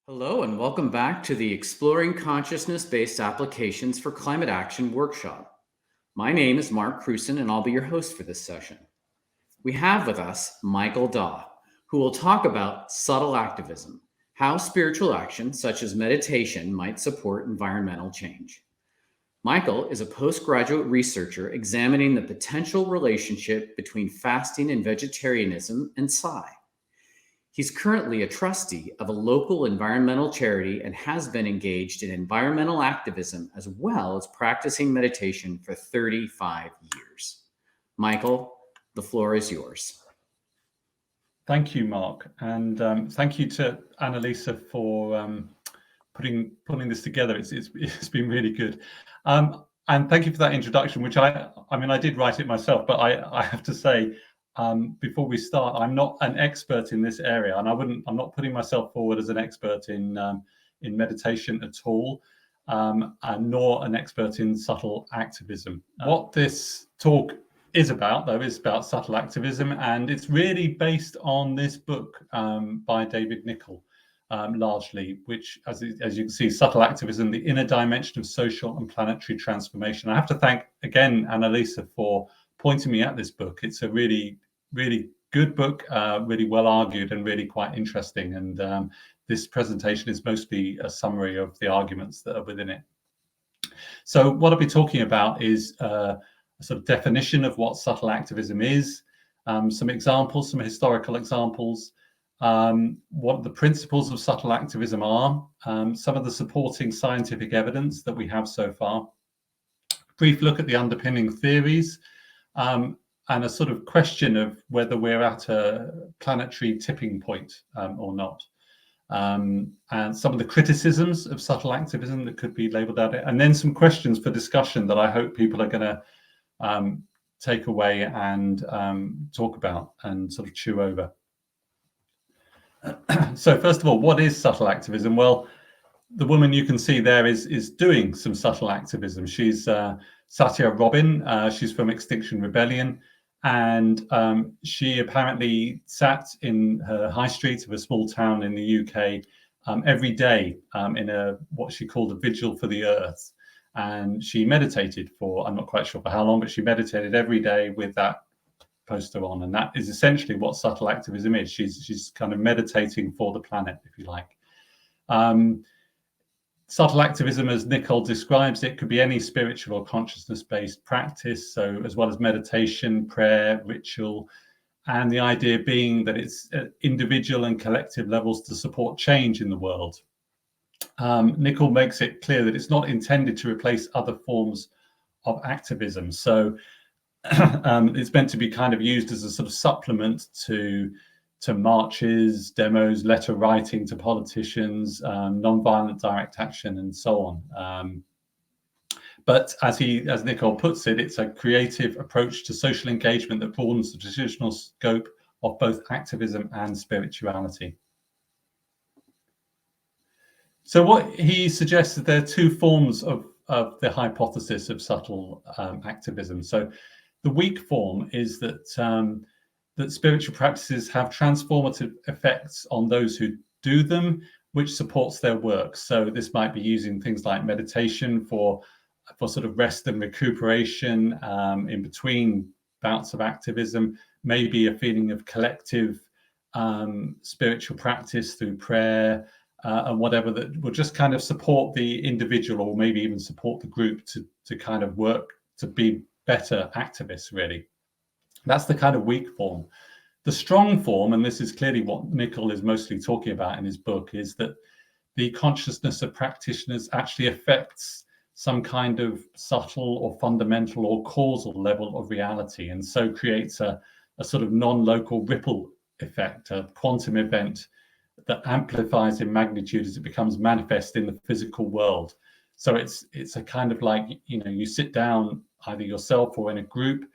Hello, and welcome back to the Exploring Consciousness-Based Applications for Climate Action workshop. My name is Mark Cruson, and I'll be your host for this session. We have with us Michael Daw, who will talk about subtle activism, how spiritual action, such as meditation, might support environmental change. Michael is a postgraduate researcher examining the potential relationship between fasting and vegetarianism and psi. He's currently a trustee of a local environmental charity and has been engaged in environmental activism as well as practicing meditation for 35 years. Michael, the floor is yours. Thank you, Mark, and thank you to Annalisa for putting this together. It's been really good, and thank you for that introduction. Which I did write it myself, but I have to say, before we start, I'm not an expert in this area, and I'm not putting myself forward as an expert in meditation at all, and nor an expert in subtle activism. What this talk is about, though, is about subtle activism, and it's really based on this book by David Nicol, largely, which, as you can see, Subtle Activism, the Inner Dimension of Social and Planetary Transformation. I have to thank, again, Annalisa for pointing me at this book. It's a really, really good book, really well argued and really quite interesting. And this presentation is mostly a summary of the arguments that are within it. So what I'll be talking about is a sort of definition of what subtle activism is, some examples, some historical examples, what the principles of subtle activism are, some of the supporting scientific evidence that we have so far, brief look at the underpinning theories, and a sort of question of whether we're at a planetary tipping point or not. And some of the criticisms of subtle activism that could be labeled at it, and then some questions for discussion that I hope people are going to take away and talk about and sort of chew over. So first of all, what is subtle activism? Well, the woman you can see there is doing some subtle activism. She's Satya Robin. She's from Extinction Rebellion, and she apparently sat in her high street of a small town in the UK every day in what she called a vigil for the earth. And she meditated for, I'm not quite sure for how long, but she meditated every day with that poster on. And that is essentially what subtle activism is. She's kind of meditating for the planet, if you like. Subtle activism, as Nicol describes it, could be any spiritual or consciousness-based practice. So as well as meditation, prayer, ritual, and the idea being that it's at individual and collective levels to support change in the world. Nicol makes it clear that it's not intended to replace other forms of activism. So it's meant to be kind of used as a sort of supplement to marches, demos, letter writing to politicians, non-violent direct action, and so on. But as Nicol puts it, it's a creative approach to social engagement that broadens the traditional scope of both activism and spirituality. So what he suggests is there are two forms of the hypothesis of subtle activism. So the weak form is that that spiritual practices have transformative effects on those who do them, which supports their work. So this might be using things like meditation for sort of rest and recuperation in between bouts of activism, maybe a feeling of collective spiritual practice through prayer, and whatever that will just kind of support the individual or maybe even support the group to kind of work to be better activists, really. That's the kind of weak form. The strong form, and this is clearly what Nicol is mostly talking about in his book, is that the consciousness of practitioners actually affects some kind of subtle or fundamental or causal level of reality, and so creates a sort of non-local ripple effect, a quantum event that amplifies in magnitude as it becomes manifest in the physical world. So it's a kind of like, you sit down either yourself or in a group,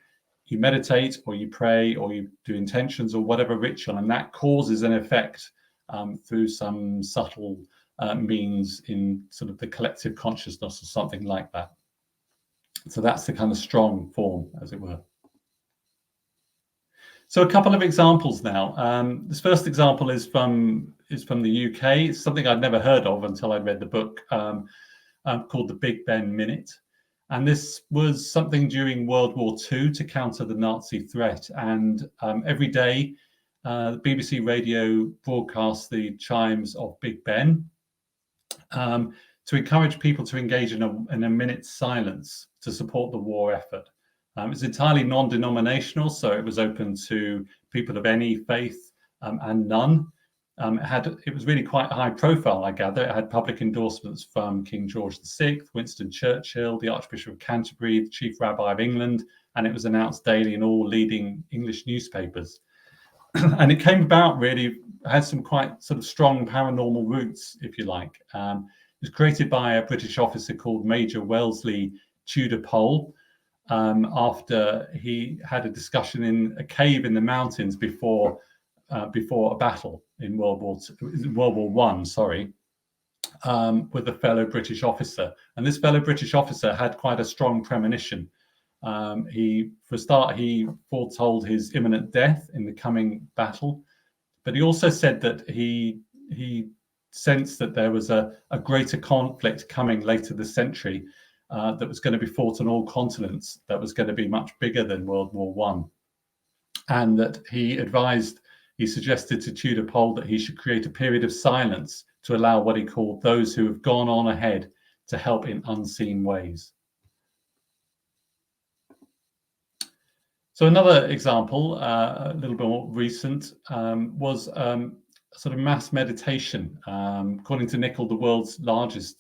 you meditate or you pray or you do intentions or whatever ritual, and that causes an effect through some subtle means in sort of the collective consciousness or something like that. So that's the kind of strong form, as it were. So a couple of examples now. This first example is from the UK. It's something I'd never heard of until I read the book called The Big Ben Minute. And this was something during World War II to counter the Nazi threat. And every day, the BBC radio broadcasts the chimes of Big Ben to encourage people to engage in a minute's silence to support the war effort. It's entirely non-denominational, so it was open to people of any faith and none. It was really quite high profile, I gather. It had public endorsements from King George VI, Winston Churchill, the Archbishop of Canterbury, the Chief Rabbi of England, and it was announced daily in all leading English newspapers. And it came about really, had some quite sort of strong paranormal roots, if you like. It was created by a British officer called Major Wellesley Tudor Pole, after he had a discussion in a cave in the mountains before a battle in World War I, with a fellow British officer. And this fellow British officer had quite a strong premonition. He foretold his imminent death in the coming battle, but he also said that he sensed that there was a greater conflict coming later this century that was going to be fought on all continents, that was going to be much bigger than World War I. And that he suggested to Tudor Pole that he should create a period of silence to allow what he called those who have gone on ahead to help in unseen ways. So another example, a little bit more recent, was sort of mass meditation, according to Nicol, the world's largest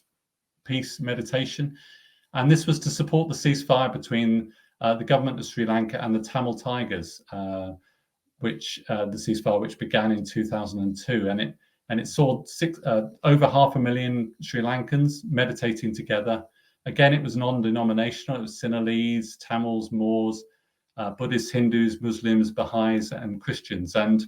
peace meditation. And this was to support the ceasefire between the government of Sri Lanka and the Tamil Tigers, the ceasefire which began in 2002. And it saw over 500,000 Sri Lankans meditating together. Again, it was non-denominational. It was Sinhalese, Tamils, Moors, Buddhists, Hindus, Muslims, Baha'is, and Christians. And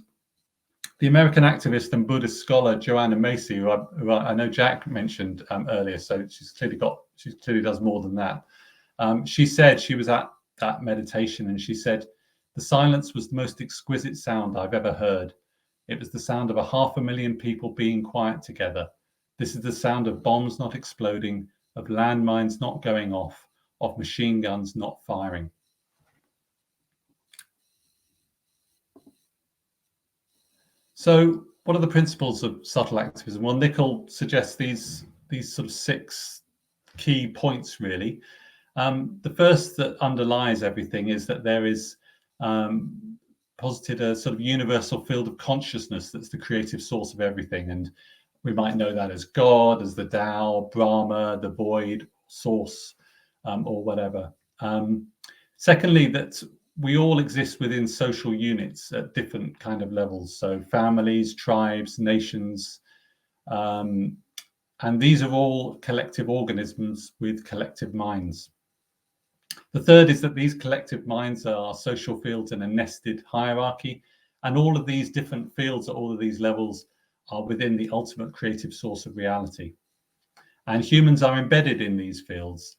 the American activist and Buddhist scholar Joanna Macy, who I know Jack mentioned earlier, so she clearly does more than that. She said she was at that meditation, and she said, "The silence was the most exquisite sound I've ever heard. It was the sound of 500,000 people being quiet together. This is the sound of bombs not exploding, of landmines not going off, of machine guns not firing." So what are the principles of subtle activism? Well, Nicol suggests these sort of 6 key points, really. The first that underlies everything is that there is posited a sort of universal field of consciousness that's the creative source of everything. And we might know that as God, as the Tao, Brahma, the void, source, or whatever. Secondly, that we all exist within social units at different kind of levels. So families, tribes, nations, and these are all collective organisms with collective minds. The third is that these collective minds are social fields in a nested hierarchy, and all of these different fields at all of these levels are within the ultimate creative source of reality. And humans are embedded in these fields.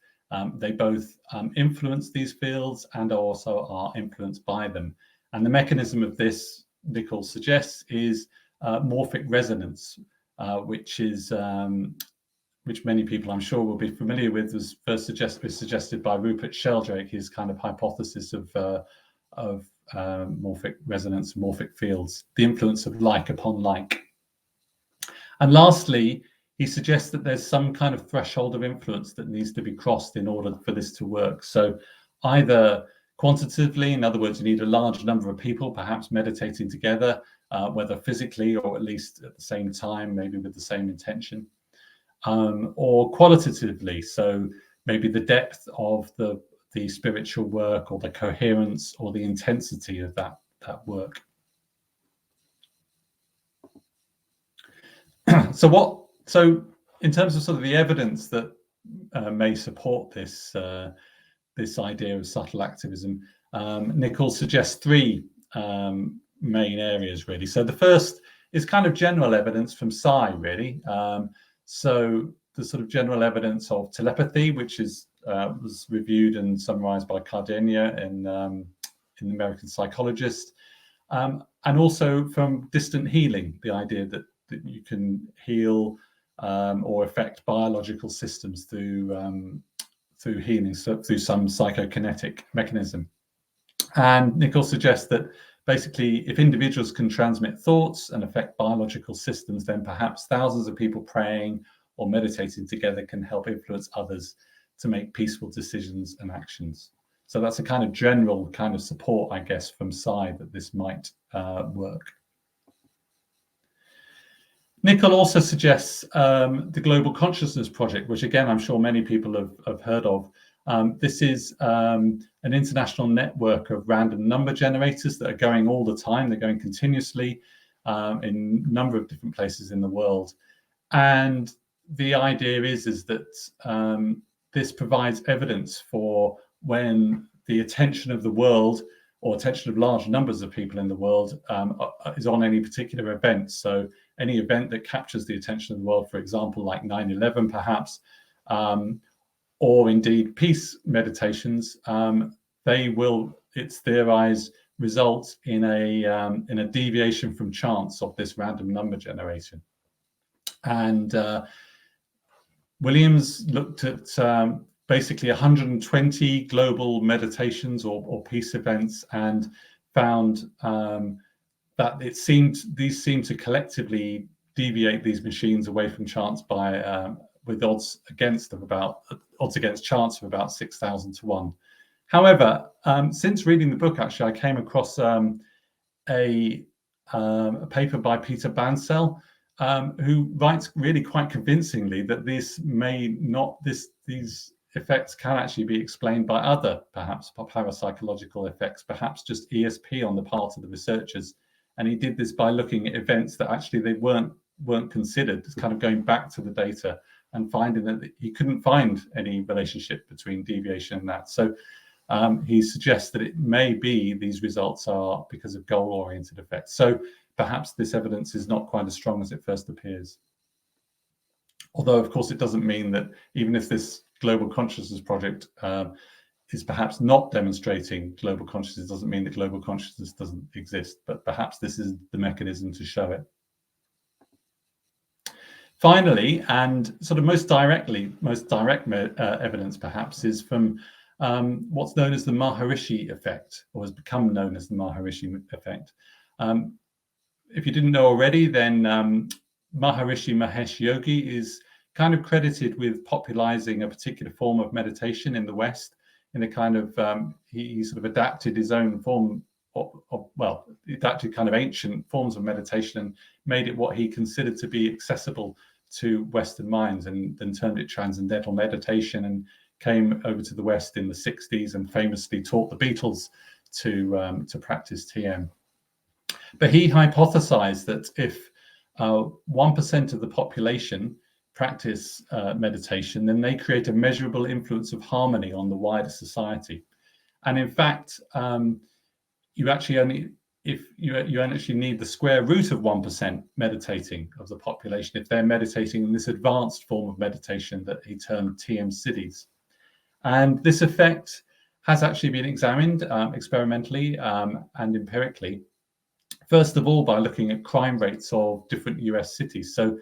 They both influence these fields and also are influenced by them. And the mechanism of this, Nicol suggests, is morphic resonance, which many people I'm sure will be familiar with, was first suggested by Rupert Sheldrake, his kind of hypothesis of morphic resonance, morphic fields, the influence of like upon like. And lastly, he suggests that there's some kind of threshold of influence that needs to be crossed in order for this to work. So either quantitatively, in other words, you need a large number of people perhaps meditating together, whether physically or at least at the same time, maybe with the same intention, or qualitatively. So maybe the depth of the spiritual work, or the coherence or the intensity of that work. So in terms of sort of the evidence that may support this idea of subtle activism, Nicol suggests 3 main areas, really. So the first is kind of general evidence from psi, really. So the sort of general evidence of telepathy, which was reviewed and summarized by Cardenia in the American Psychologist. And also from distant healing, the idea that you can heal or affect biological systems through healing, so through some psychokinetic mechanism. And Nicol suggests that basically, if individuals can transmit thoughts and affect biological systems, then perhaps thousands of people praying or meditating together can help influence others to make peaceful decisions and actions. So that's a kind of general kind of support, I guess, from Psy that this might work. Nicol also suggests the Global Consciousness Project, which again, I'm sure many people have heard of. This is an international network of random number generators that are going all the time. They're going continuously in a number of different places in the world. And the idea is that this provides evidence for when the attention of the world or attention of large numbers of people in the world is on any particular event. So any event that captures the attention of the world, for example, like 9/11 perhaps, or indeed peace meditations, they will, it's theorized, result in a deviation from chance of this random number generation. And Williams looked at basically 120 global meditations or peace events and found that these seem to collectively deviate these machines away from chance by with odds against chance of about 6,000 to 1. However, since reading the book, actually, I came across a paper by Peter Bansell, who writes really quite convincingly that these effects can actually be explained by other, perhaps parapsychological effects, perhaps just ESP on the part of the researchers. And he did this by looking at events that actually they weren't considered, just kind of going back to the data and finding that he couldn't find any relationship between deviation and that. So he suggests that it may be these results are because of goal-oriented effects. So perhaps this evidence is not quite as strong as it first appears. Although, of course, it doesn't mean that even if this Global Consciousness Project is perhaps not demonstrating global consciousness, doesn't mean that global consciousness doesn't exist, but perhaps this is the mechanism to show it. Finally, and sort of most direct evidence perhaps is from what's known as the Maharishi effect, or has become known as the Maharishi effect. If you didn't know already, then Maharishi Mahesh Yogi is kind of credited with popularizing a particular form of meditation in the West, in a kind of, he sort of adapted his own form adapted kind of ancient forms of meditation and made it what he considered to be accessible to Western minds, and then turned it transcendental meditation, and came over to the West in the 60s and famously taught the Beatles to practice TM. But he hypothesized that if 1% of the population practice meditation, then they create a measurable influence of harmony on the wider society. And in fact, you actually need the square root of 1% meditating of the population if they're meditating in this advanced form of meditation that he termed TM cities. And this effect has actually been examined experimentally and empirically. First of all, by looking at crime rates of different US cities. So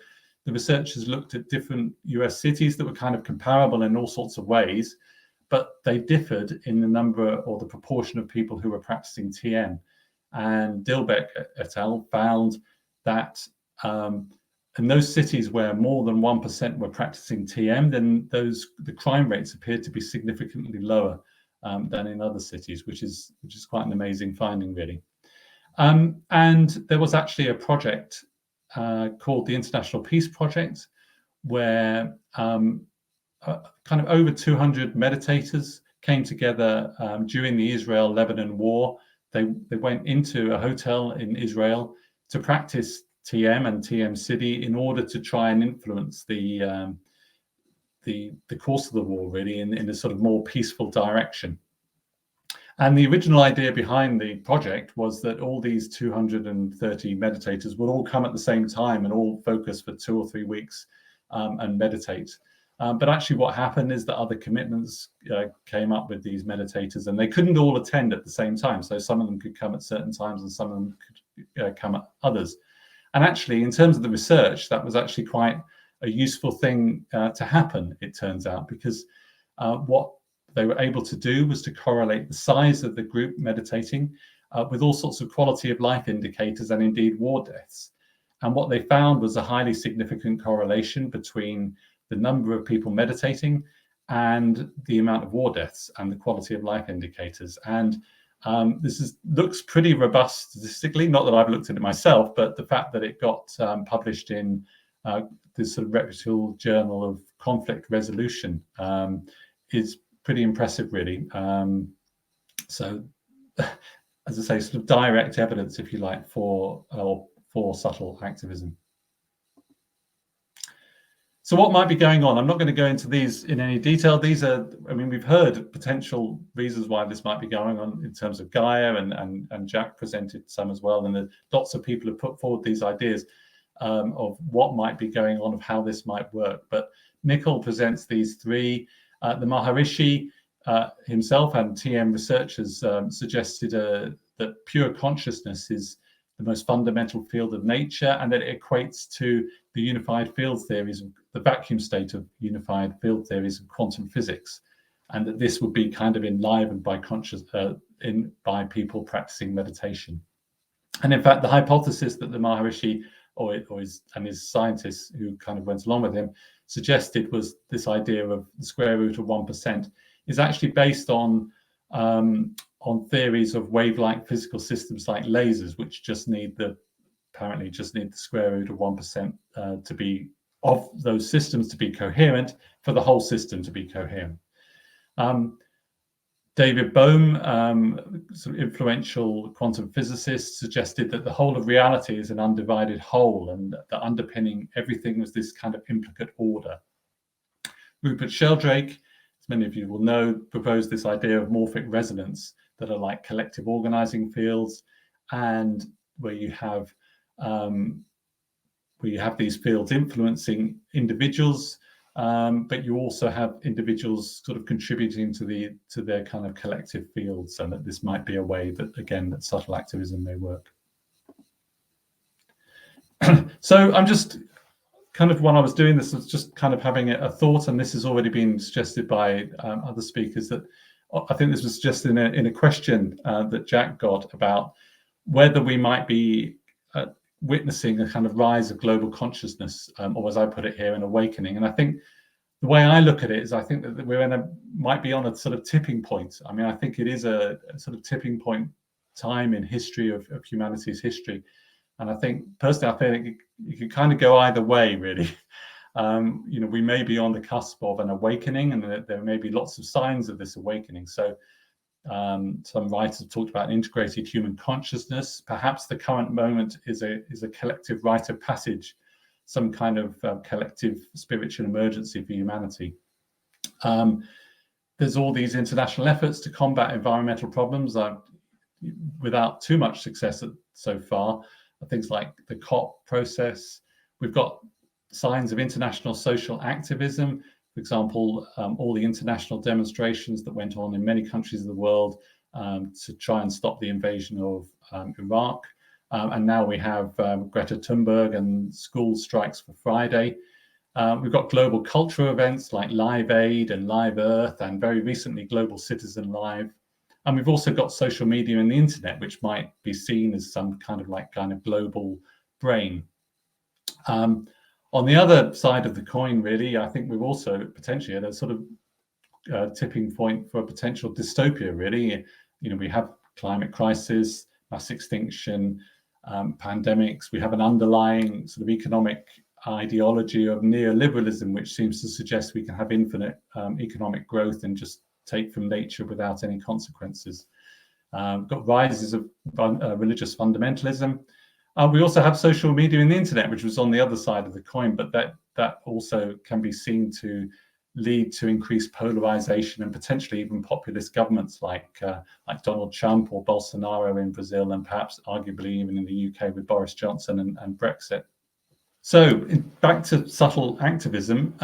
the researchers looked at different US cities that were kind of comparable in all sorts of ways, but they differed in the number or the proportion of people who were practicing TM. And Dilbeck et al. Found that in those cities where more than 1% were practicing TM, then the crime rates appeared to be significantly lower than in other cities, which is quite an amazing finding, really. And there was actually a project called the International Peace Project, where kind of over 200 meditators came together during the Israel-Lebanon war. They went into a hotel in Israel to practice TM and TM City in order to try and influence the course of the war, really, in a sort of more peaceful direction. And the original idea behind the project was that all these 230 meditators would all come at the same time and all focus for 2 or 3 weeks and meditate. But actually what happened is that other commitments came up with these meditators, and they couldn't all attend at the same time. So some of them could come at certain times and some of them could come at others. And actually, in terms of the research, that was actually quite a useful thing to happen, it turns out, because what they were able to do was to correlate the size of the group meditating with all sorts of quality of life indicators and indeed war deaths. And what they found was a highly significant correlation between the number of people meditating and the amount of war deaths and the quality of life indicators. And this looks pretty robust statistically, not that I've looked at it myself, but the fact that it got published in this sort of reputable journal of conflict resolution is pretty impressive, really. So, as I say, sort of direct evidence, if you like, for subtle activism. So what might be going on? I'm not going to go into these in any detail. These are, I mean, we've heard potential reasons why this might be going on in terms of Gaia, and Jack presented some as well. And lots of people have put forward these ideas of what might be going on, of how this might work. But Nicol presents these three. The Maharishi himself and TM researchers suggested that pure consciousness is the most fundamental field of nature, and that it equates to the unified field theories, the vacuum state of unified field theories of quantum physics, and that this would be kind of enlivened by by people practicing meditation. And in fact, the hypothesis that the Maharishi and his scientists who kind of went along with him suggested was this idea of the square root of 1% is actually based on theories of wave-like physical systems like lasers, which apparently just need the square root of 1% to be of those systems to be coherent for the whole system to be coherent. David Bohm, sort of influential quantum physicist, suggested that the whole of reality is an undivided whole, and that underpinning everything was this kind of implicate order. Rupert Sheldrake, as many of you will know, proposed this idea of morphic resonance, that are like collective organizing fields, and where you have these fields influencing individuals, but you also have individuals sort of contributing to their kind of collective fields, and that this might be a way that, again, that subtle activism may work. So I'm just kind of, when I was doing this, I was just kind of having a thought, and this has already been suggested by other speakers, that I think this was just in a question that Jack got about whether we might be witnessing a kind of rise of global consciousness, or as I put it here, an awakening. And I think the way I look at it is I think that we're might be on a sort of tipping point. I mean, I think it is a sort of tipping point time in history of humanity's history. And I think, personally, I think you can kind of go either way, really. We may be on the cusp of an awakening, and there may be lots of signs of this awakening. So some writers have talked about integrated human consciousness. Perhaps the current moment is a collective rite of passage, some kind of collective spiritual emergency for humanity. There's all these international efforts to combat environmental problems without too much success so far. Things like the COP process. We've got signs of international social activism. For example, all the international demonstrations that went on in many countries of the world to try and stop the invasion of Iraq. And now we have Greta Thunberg and school strikes for Friday. We've got global cultural events like Live Aid and Live Earth, and very recently Global Citizen Live. And we've also got social media and the internet, which might be seen as some kind of global brain. On the other side of the coin, really, I think we've also potentially at a sort of tipping point for a potential dystopia, really. We have climate crisis, mass extinction, pandemics. We have an underlying sort of economic ideology of neoliberalism, which seems to suggest we can have infinite economic growth and just take from nature without any consequences. Got rises of religious fundamentalism. We also have social media and the internet, which was on the other side of the coin, but that also can be seen to lead to increased polarization and potentially even populist governments like Donald Trump or Bolsonaro in Brazil, and perhaps arguably even in the UK with Boris Johnson and Brexit. So back to subtle activism.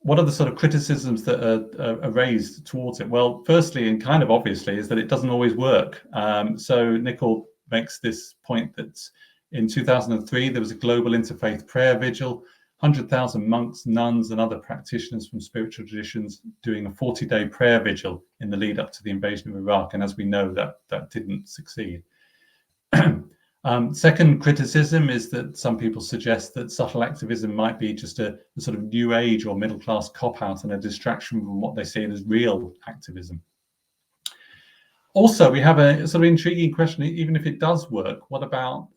what are the sort of criticisms that are raised towards it? Well, firstly, and kind of obviously, is that it doesn't always work. So Nicol makes this point that in 2003, there was a global interfaith prayer vigil, 100,000 monks, nuns, and other practitioners from spiritual traditions doing a 40-day prayer vigil in the lead up to the invasion of Iraq. And as we know, that didn't succeed. Second criticism is that some people suggest that subtle activism might be just a sort of new age or middle class cop-out and a distraction from what they see as real activism. Also, we have a sort of intriguing question. Even if it does work, what about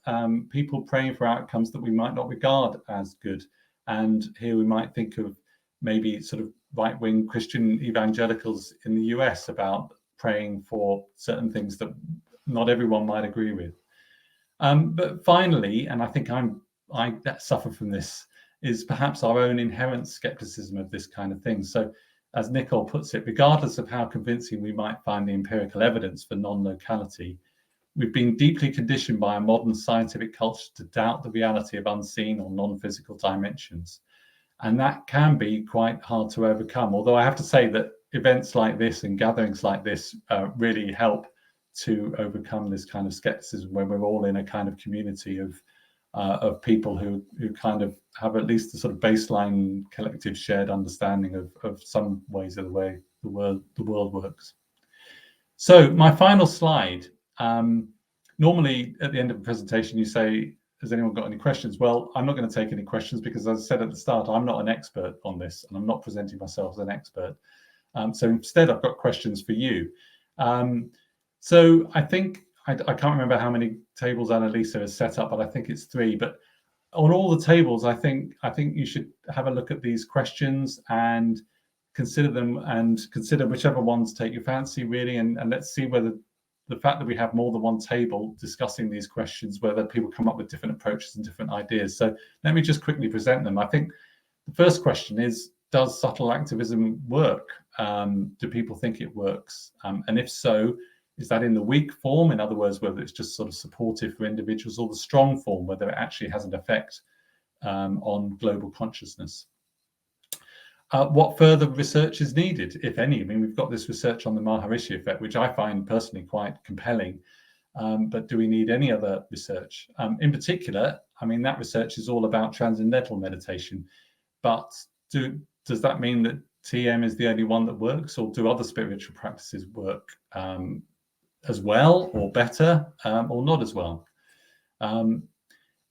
people praying for outcomes that we might not regard as good? And here we might think of maybe sort of right-wing Christian evangelicals in the US about praying for certain things that not everyone might agree with. But finally, and I think I suffer from this, is perhaps our own inherent skepticism of this kind of thing. So as Nicol puts it, regardless of how convincing we might find the empirical evidence for non-locality, we've been deeply conditioned by a modern scientific culture to doubt the reality of unseen or non-physical dimensions. And that can be quite hard to overcome. Although I have to say that events like this and gatherings like this really help to overcome this kind of skepticism when we're all in a kind of community of people who kind of have at least the sort of baseline collective shared understanding of some ways of the way the world works. So my final slide, normally at the end of a presentation you say, has anyone got any questions? Well, I'm not going to take any questions because, as I said at the start, I'm not an expert on this and I'm not presenting myself as an expert. So instead I've got questions for you. So I think, I can't remember how many tables Annalisa has set up, but I think it's 3. But on all the tables, I think you should have a look at these questions and consider them and consider whichever ones take your fancy, really. And let's see whether the fact that we have more than one table discussing these questions, whether people come up with different approaches and different ideas. So let me just quickly present them. I think the first question is, does subtle activism work? Do people think it works? And if so, is that in the weak form? In other words, whether it's just sort of supportive for individuals, or the strong form, whether it actually has an effect on global consciousness? What further research is needed, if any? I mean, we've got this research on the Maharishi effect, which I find personally quite compelling. But do we need any other research? In particular, I mean, that research is all about transcendental meditation. But does that mean that TM is the only one that works, or do other spiritual practices work as well, or better, or not as well?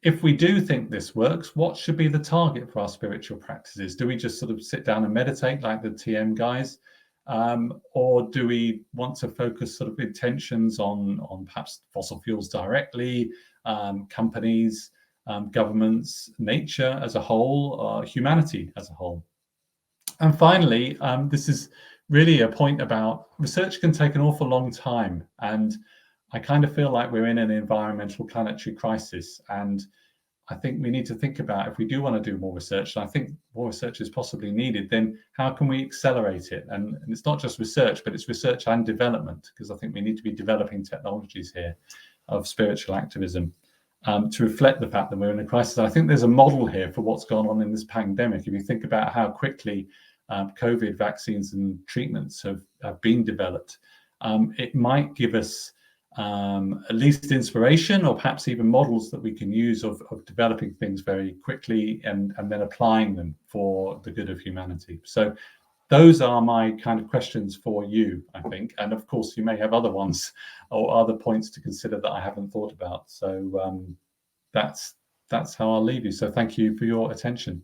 If we do think this works, what should be the target for our spiritual practices? Do we just sort of sit down and meditate like the TM guys? Or do we want to focus sort of intentions on perhaps fossil fuels directly, companies, governments, nature as a whole, humanity as a whole? And finally, this is really a point about research can take an awful long time. And I kind of feel like we're in an environmental planetary crisis. And I think we need to think about, if we do want to do more research, and I think more research is possibly needed, then how can we accelerate it? And it's not just research, but it's research and development, because I think we need to be developing technologies here of spiritual activism to reflect the fact that we're in a crisis. I think there's a model here for what's gone on in this pandemic. If you think about how quickly COVID vaccines and treatments have been developed, it might give us at least inspiration, or perhaps even models that we can use of developing things very quickly and then applying them for the good of humanity. So those are my kind of questions for you, I think. And of course, you may have other ones or other points to consider that I haven't thought about. So that's how I'll leave you. So thank you for your attention.